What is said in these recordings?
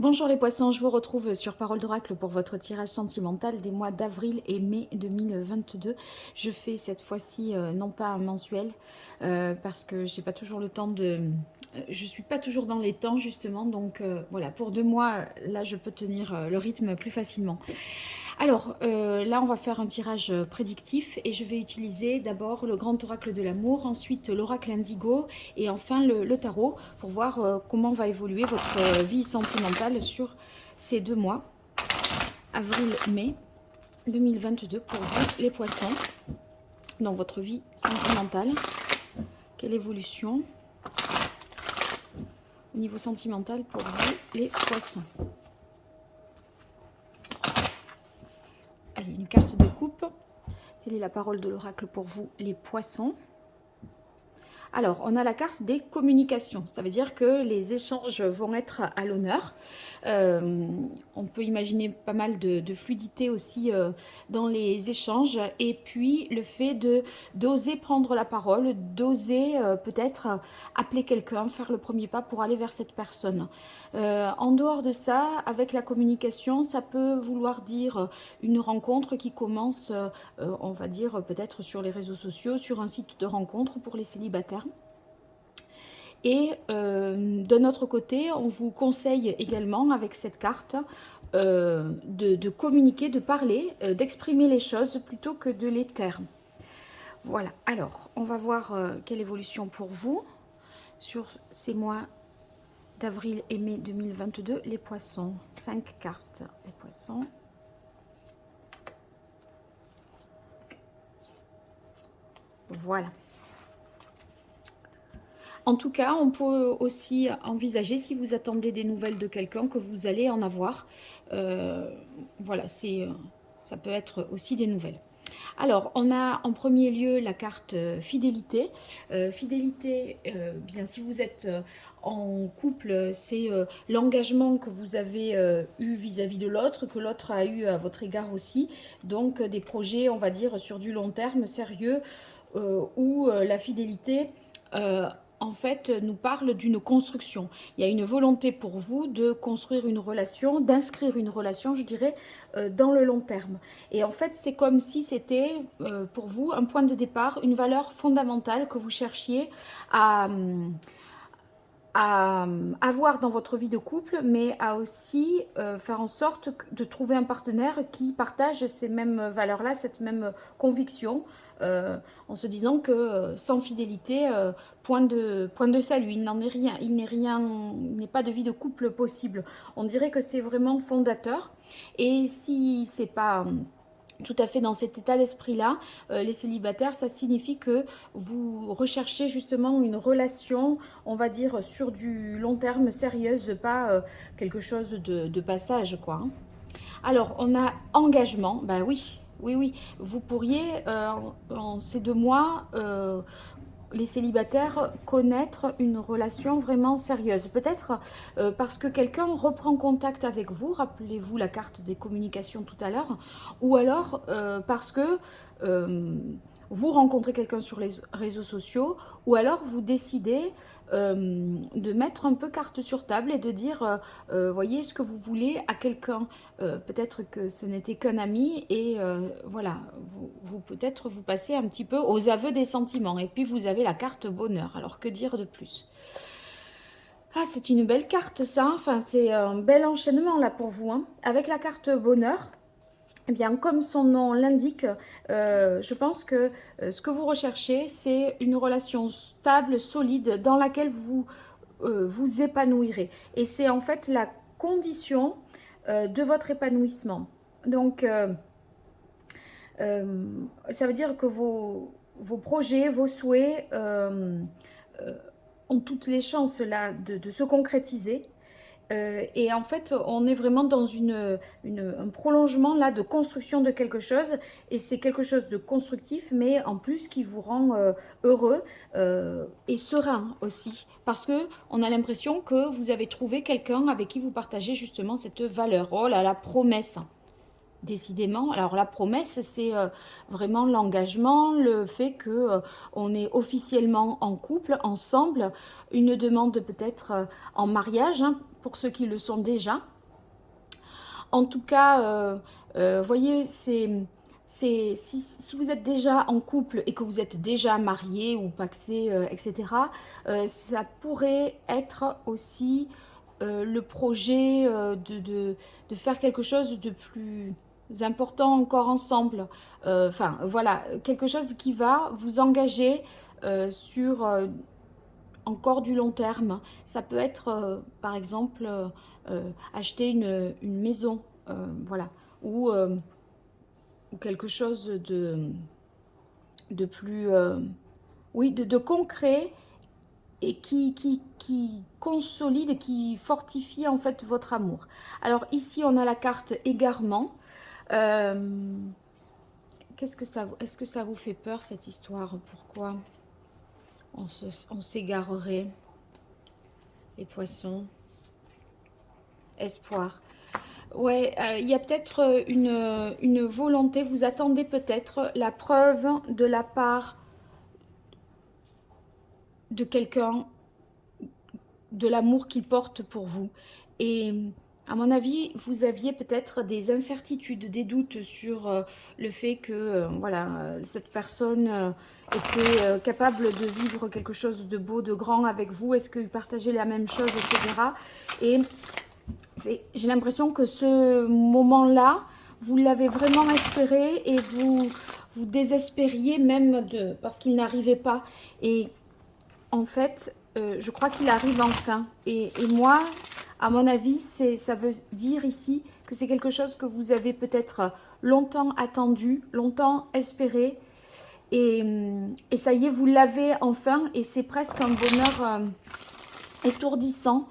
Bonjour les poissons, je vous retrouve sur Parole d'Oracle pour votre tirage sentimental des mois d'avril et mai 2022. Je fais cette fois-ci non pas un mensuel parce que j'ai pas toujours le temps de... je suis pas toujours dans les temps justement, donc voilà, pour 2 mois, là je peux tenir le rythme plus facilement. Alors là on va faire un tirage prédictif et je vais utiliser d'abord le grand oracle de l'amour, ensuite l'oracle indigo et enfin le tarot pour voir comment va évoluer votre vie sentimentale sur ces 2 mois, avril-mai 2022 pour vous les poissons, dans votre vie sentimentale. Quelle évolution au niveau sentimental pour vous les poissons? Allez, une carte de coupe. Quelle est la parole de l'oracle pour vous les poissons? Alors, on a la carte des communications. Ça veut dire que les échanges vont être à l'honneur. On peut imaginer pas mal de fluidité aussi dans les échanges. Et puis, le fait d'oser prendre la parole, d'oser peut-être appeler quelqu'un, faire le premier pas pour aller vers cette personne. En dehors de ça, avec la communication, ça peut vouloir dire une rencontre qui commence, on va dire peut-être sur les réseaux sociaux, sur un site de rencontre pour les célibataires. Et d'un autre côté, on vous conseille également avec cette carte de communiquer, de parler, d'exprimer les choses plutôt que de les taire. Voilà, alors on va voir quelle évolution pour vous sur ces mois d'avril et mai 2022. Les poissons, 5 cartes, les poissons. Voilà. En tout cas, on peut aussi envisager, si vous attendez des nouvelles de quelqu'un, que vous allez en avoir. Voilà, ça peut être aussi des nouvelles. Alors, on a en premier lieu la carte fidélité. Fidélité, bien si vous êtes en couple, c'est l'engagement que vous avez eu vis-à-vis de l'autre, que l'autre a eu à votre égard aussi. Donc, des projets, on va dire, sur du long terme, sérieux, où la fidélité... en fait, nous parle d'une construction. Il y a une volonté pour vous de construire une relation, d'inscrire une relation, je dirais, dans le long terme. Et en fait, c'est comme si c'était pour vous un point de départ, une valeur fondamentale que vous cherchiez à, à avoir dans votre vie de couple, mais à aussi faire en sorte de trouver un partenaire qui partage ces mêmes valeurs-là, cette même conviction, en se disant que sans fidélité, point de salut, il n'en est rien, il n'est pas de vie de couple possible. On dirait que c'est vraiment fondateur, et si c'est pas tout à fait dans cet état d'esprit-là, les célibataires, ça signifie que vous recherchez justement une relation, on va dire, sur du long terme, sérieuse, pas quelque chose de passage, quoi. Hein. Alors, on a engagement, bah oui, oui, oui, vous pourriez, en ces 2 mois, les célibataires connaître une relation vraiment sérieuse. Peut-être parce que quelqu'un reprend contact avec vous, rappelez-vous la carte des communications tout à l'heure, ou alors parce que vous rencontrez quelqu'un sur les réseaux sociaux, ou alors vous décidez de mettre un peu carte sur table et de dire, voyez ce que vous voulez à quelqu'un. Peut-être que ce n'était qu'un ami et voilà, vous peut-être vous passez un petit peu aux aveux des sentiments. Et puis vous avez la carte bonheur. Alors que dire de plus? Ah, c'est une belle carte ça. Enfin, c'est un bel enchaînement là pour vous. Hein. Avec la carte bonheur, eh bien, comme son nom l'indique, je pense que ce que vous recherchez, c'est une relation stable, solide, dans laquelle vous vous épanouirez. Et c'est en fait la condition de votre épanouissement. Donc, ça veut dire que vos projets, vos souhaits ont toutes les chances là de se concrétiser. Et en fait, on est vraiment dans un prolongement là de construction de quelque chose. Et c'est quelque chose de constructif, mais en plus qui vous rend heureux et serein aussi. Parce qu'on a l'impression que vous avez trouvé quelqu'un avec qui vous partagez justement cette valeur. Oh là là, promesse. décidément. Alors la promesse, c'est vraiment l'engagement, le fait que on est officiellement en couple, ensemble, une demande peut-être en mariage, hein, pour ceux qui le sont déjà. En tout cas, voyez, si vous êtes déjà en couple et que vous êtes déjà marié ou pacsé, etc., ça pourrait être aussi le projet de faire quelque chose de plus important encore ensemble. Enfin, voilà, quelque chose qui va vous engager sur encore du long terme. Ça peut être, par exemple, acheter une maison, voilà, ou, euh, ou quelque chose de plus, oui, de concret et qui consolide, qui fortifie en fait votre amour. Alors ici, on a la carte égarement. Euh, est-ce que ça vous fait peur cette histoire? Pourquoi on s'égarerait, les poissons? Espoir. Ouais, il y a peut-être une volonté, vous attendez peut-être la preuve de la part de quelqu'un, de l'amour qu'il porte pour vous. Et à mon avis, vous aviez peut-être des incertitudes, des doutes sur le fait que voilà, cette personne était capable de vivre quelque chose de beau, de grand avec vous. Est-ce que vous partagez la même chose, etc. Et j'ai l'impression que ce moment-là, vous l'avez vraiment espéré et vous désespériez même parce qu'il n'arrivait pas. Et en fait, je crois qu'il arrive enfin. Et moi, à mon avis, ça veut dire ici que c'est quelque chose que vous avez peut-être longtemps attendu, longtemps espéré. Et ça y est, vous l'avez enfin. Et c'est presque un bonheur étourdissant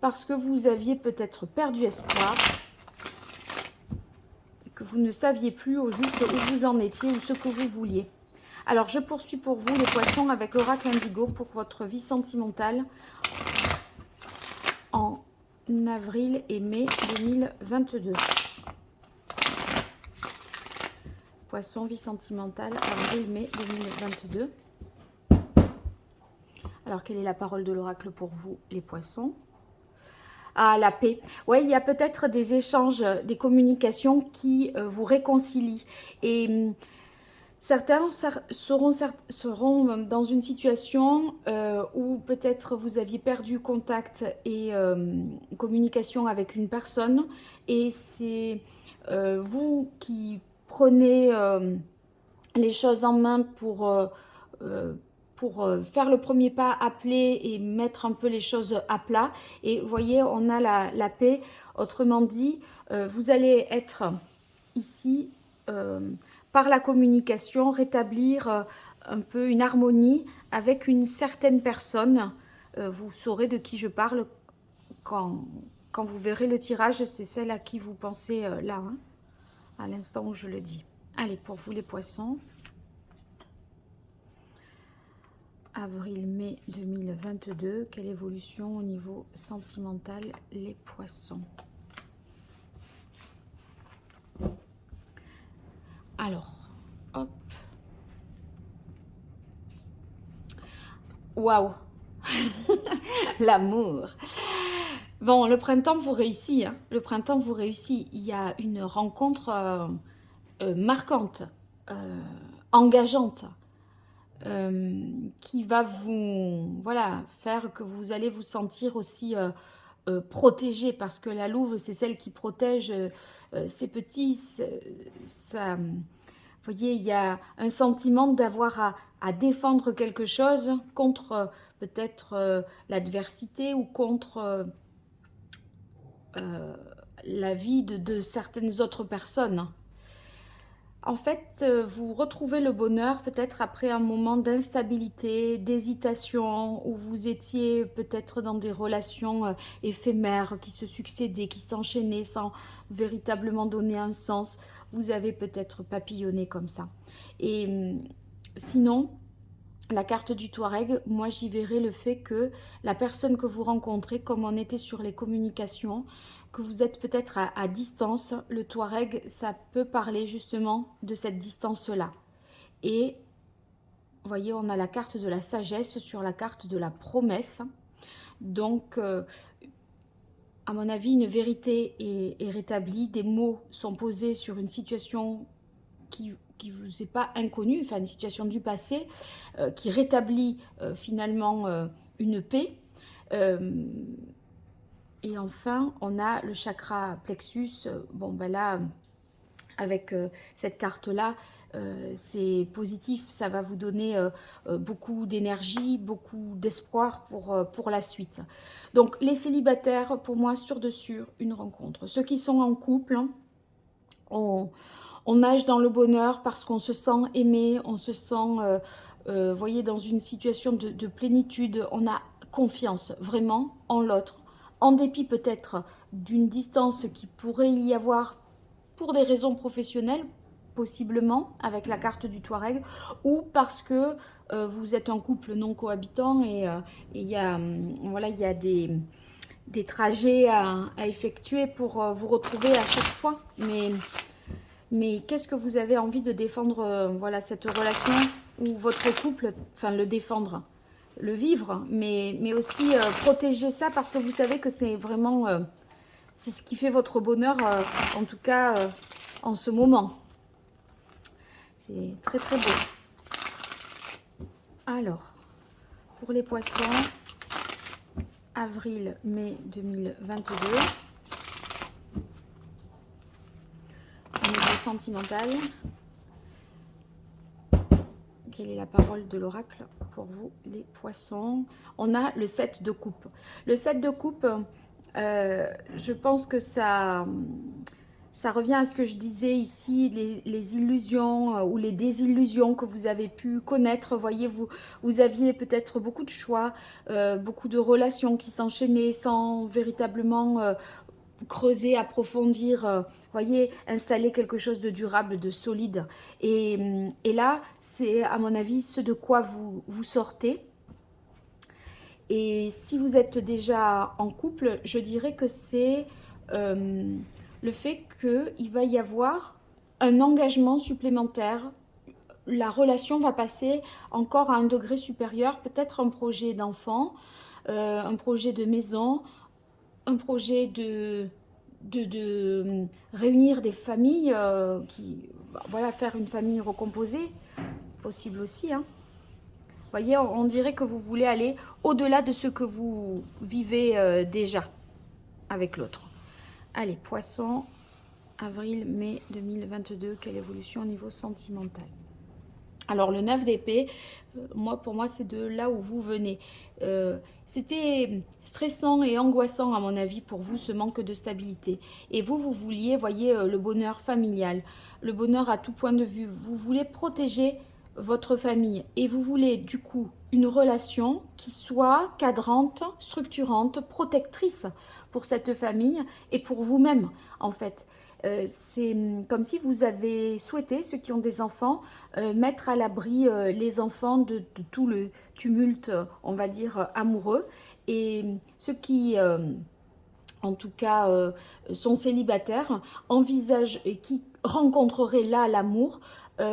parce que vous aviez peut-être perdu espoir, et que vous ne saviez plus au juste où vous en étiez ou ce que vous vouliez. Alors, je poursuis pour vous, les poissons, avec l'oracle indigo pour votre vie sentimentale en avril et mai 2022. Poisson, vie sentimentale, avril-mai 2022. Alors, quelle est la parole de l'oracle pour vous, les poissons? Ah, la paix. Oui, il y a peut-être des échanges, des communications qui vous réconcilient. Et certains seront dans une situation où peut-être vous aviez perdu contact et communication avec une personne. Et c'est vous qui prenez les choses en main euh, pour faire le premier pas, appeler et mettre un peu les choses à plat. Et vous voyez, on a la paix. Autrement dit, vous allez être ici, par la communication, rétablir un peu une harmonie avec une certaine personne. Vous saurez de qui je parle quand, quand vous verrez le tirage. C'est celle à qui vous pensez là, hein, à l'instant où je le dis. Allez, pour vous les poissons. Avril-mai 2022, quelle évolution au niveau sentimental, les poissons? Alors, hop. Waouh. L'amour. Bon, le printemps vous réussit, hein. Le printemps vous réussit. Il y a une rencontre marquante, engageante, qui va vous, voilà, faire que vous allez vous sentir aussi protégé, parce que la louve, c'est celle qui protège ses petits. Ça, vous voyez, il y a un sentiment d'avoir à défendre quelque chose contre peut-être l'adversité ou contre la vie de certaines autres personnes. En fait, vous retrouvez le bonheur peut-être après un moment d'instabilité, d'hésitation, où vous étiez peut-être dans des relations éphémères qui se succédaient, qui s'enchaînaient sans véritablement donner un sens. Vous avez peut-être papillonné comme ça. Et sinon, la carte du Touareg, moi j'y verrai le fait que la personne que vous rencontrez, comme on était sur les communications, que vous êtes peut-être à distance, le Touareg, ça peut parler justement de cette distance-là. Et vous voyez, on a la carte de la sagesse sur la carte de la promesse. Donc, à mon avis, une vérité est rétablie, des mots sont posés sur une situation qui vous est pas inconnue, enfin une situation du passé, qui rétablit finalement une paix. Et enfin, on a le chakra plexus. Bon, ben là, avec cette carte-là, c'est positif, ça va vous donner beaucoup d'énergie, beaucoup d'espoir pour la suite. Donc les célibataires, pour moi, sûr de sûr, une rencontre. Ceux qui sont en couple, hein, on nage dans le bonheur parce qu'on se sent aimé, on se sent, voyez, dans une situation de plénitude, on a confiance vraiment en l'autre, en dépit peut-être d'une distance qui pourrait y avoir pour des raisons professionnelles, possiblement, avec la carte du Touareg, ou parce que vous êtes en couple non cohabitant et il y a, voilà, il y a des trajets à effectuer pour vous retrouver à chaque fois. Mais qu'est-ce que vous avez envie de défendre, voilà, cette relation ou votre couple, enfin le défendre, le vivre, mais aussi protéger ça parce que vous savez que c'est vraiment, c'est ce qui fait votre bonheur, en tout cas en ce moment. C'est très très beau. Alors, pour les poissons, avril-mai 2022. Au niveau sentimental, quelle est la parole de l'oracle pour vous, les poissons? On a le 7 de coupe. Le 7 de coupe, je pense que ça revient à ce que je disais ici, les illusions ou les désillusions que vous avez pu connaître. Voyez, vous aviez peut-être beaucoup de choix, beaucoup de relations qui s'enchaînaient sans véritablement creuser, approfondir, voyez, installer quelque chose de durable, de solide. Et là, c'est à mon avis ce de quoi vous sortez. Et si vous êtes déjà en couple, je dirais que c'est le fait qu'il va y avoir un engagement supplémentaire. La relation va passer encore à un degré supérieur, peut-être un projet d'enfant, un projet de maison, un projet de réunir des familles, voilà, faire une famille recomposée, possible aussi, hein. Vous voyez, on dirait que vous voulez aller au-delà de ce que vous vivez déjà avec l'autre. Allez, poisson, avril-mai 2022, quelle évolution au niveau sentimental? Alors le 9 d'épée, pour moi c'est de là où vous venez. C'était stressant et angoissant à mon avis pour vous, ce manque de stabilité. Et vous vouliez, voyez, le bonheur familial, le bonheur à tout point de vue. Vous voulez protéger votre famille et vous voulez du coup une relation qui soit cadrante, structurante, protectrice pour cette famille et pour vous-même en fait. C'est comme si vous avez souhaité, ceux qui ont des enfants, mettre à l'abri les enfants de tout le tumulte, on va dire, amoureux. Et ceux qui, en tout cas, sont célibataires, envisagent et qui rencontreraient là l'amour,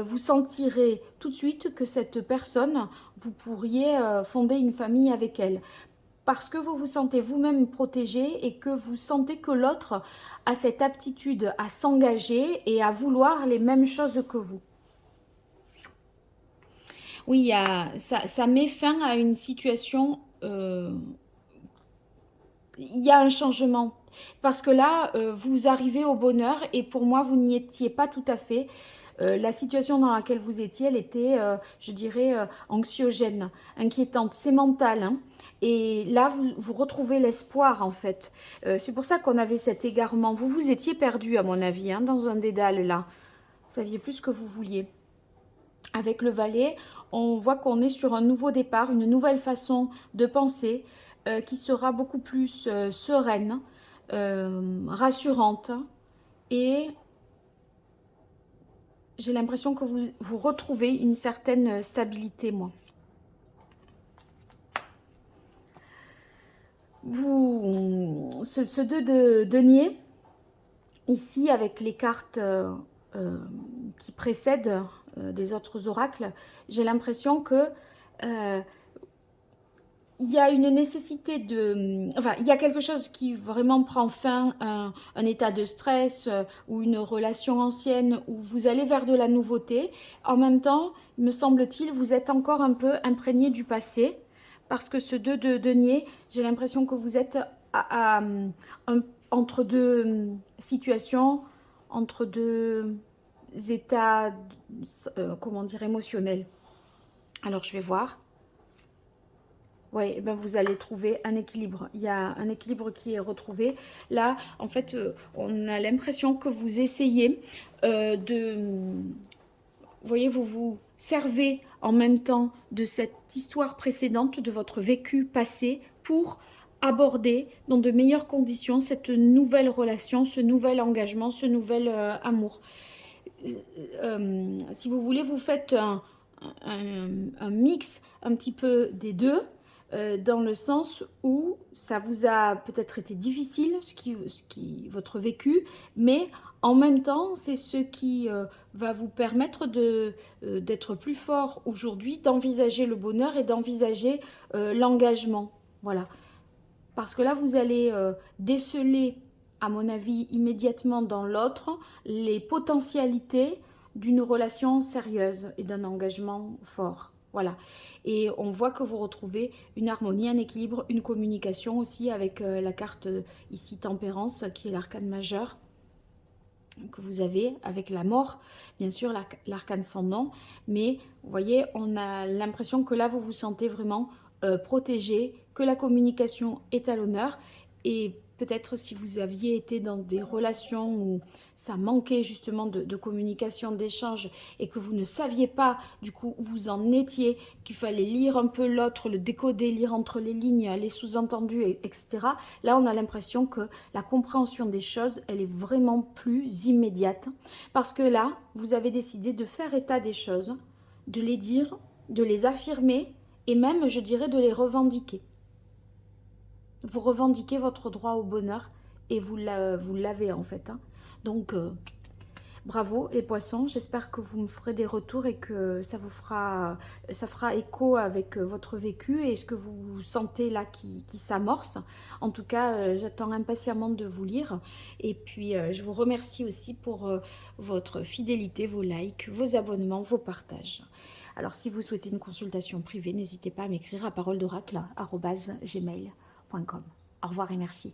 vous sentirez tout de suite que cette personne, vous pourriez fonder une famille avec elle. Parce que vous vous sentez vous-même protégé et que vous sentez que l'autre a cette aptitude à s'engager et à vouloir les mêmes choses que vous. Oui, ça met fin à une situation, il y a un changement. Parce que là, vous arrivez au bonheur et pour moi, vous n'y étiez pas tout à fait. La situation dans laquelle vous étiez, elle était, je dirais, anxiogène, inquiétante. C'est mental, hein. Et là, vous retrouvez l'espoir, en fait. C'est pour ça qu'on avait cet égarement. Vous étiez perdu, à mon avis, hein, dans un dédale, là. Vous saviez plus ce que vous vouliez. Avec le valet, on voit qu'on est sur un nouveau départ, une nouvelle façon de penser qui sera beaucoup plus sereine, rassurante et j'ai l'impression que vous retrouvez une certaine stabilité, moi. ce 2 de denier, ici, avec les cartes qui précèdent des autres oracles, j'ai l'impression que il y a une nécessité de... Enfin, il y a quelque chose qui vraiment prend fin, un état de stress ou une relation ancienne où vous allez vers de la nouveauté. En même temps, me semble-t-il, vous êtes encore un peu imprégné du passé parce que ce 2 de denier, j'ai l'impression que vous êtes entre deux situations, entre deux états, comment dire, émotionnels. Alors, je vais voir. Oui, eh ben vous allez trouver un équilibre. Il y a un équilibre qui est retrouvé. Là, en fait, on a l'impression que vous essayez Vous voyez, vous vous servez en même temps de cette histoire précédente, de votre vécu passé, pour aborder dans de meilleures conditions cette nouvelle relation, ce nouvel engagement, ce nouvel amour. Si vous voulez, vous faites un mix un petit peu des deux, dans le sens où ça vous a peut-être été difficile, votre vécu, mais en même temps, c'est ce qui va vous permettre d'être plus fort aujourd'hui, d'envisager le bonheur et d'envisager l'engagement. Voilà. Parce que là, vous allez déceler, à mon avis, immédiatement dans l'autre, les potentialités d'une relation sérieuse et d'un engagement fort. Voilà. Et on voit que vous retrouvez une harmonie, un équilibre, une communication aussi avec la carte ici Tempérance, qui est l'arcane majeur que vous avez avec la mort, bien sûr l'arcane sans nom, mais vous voyez, on a l'impression que là vous vous sentez vraiment protégé, que la communication est à l'honneur, et peut-être si vous aviez été dans des relations où ça manquait justement de communication, d'échange, et que vous ne saviez pas du coup où vous en étiez, qu'il fallait lire un peu l'autre, le décoder, lire entre les lignes, les sous-entendus, etc. Là on a l'impression que la compréhension des choses, elle est vraiment plus immédiate, parce que là, vous avez décidé de faire état des choses, de les dire, de les affirmer, et même, je dirais, de les revendiquer. Vous revendiquez votre droit au bonheur, et vous l'avez en fait. Hein. Donc, bravo les poissons, j'espère que vous me ferez des retours et que ça fera écho avec votre vécu et ce que vous sentez là qui s'amorce. En tout cas, j'attends impatiemment de vous lire. Et puis, je vous remercie aussi pour votre fidélité, vos likes, vos abonnements, vos partages. Alors, si vous souhaitez une consultation privée, n'hésitez pas à m'écrire à paroledoracle@gmail.com. Au revoir et merci.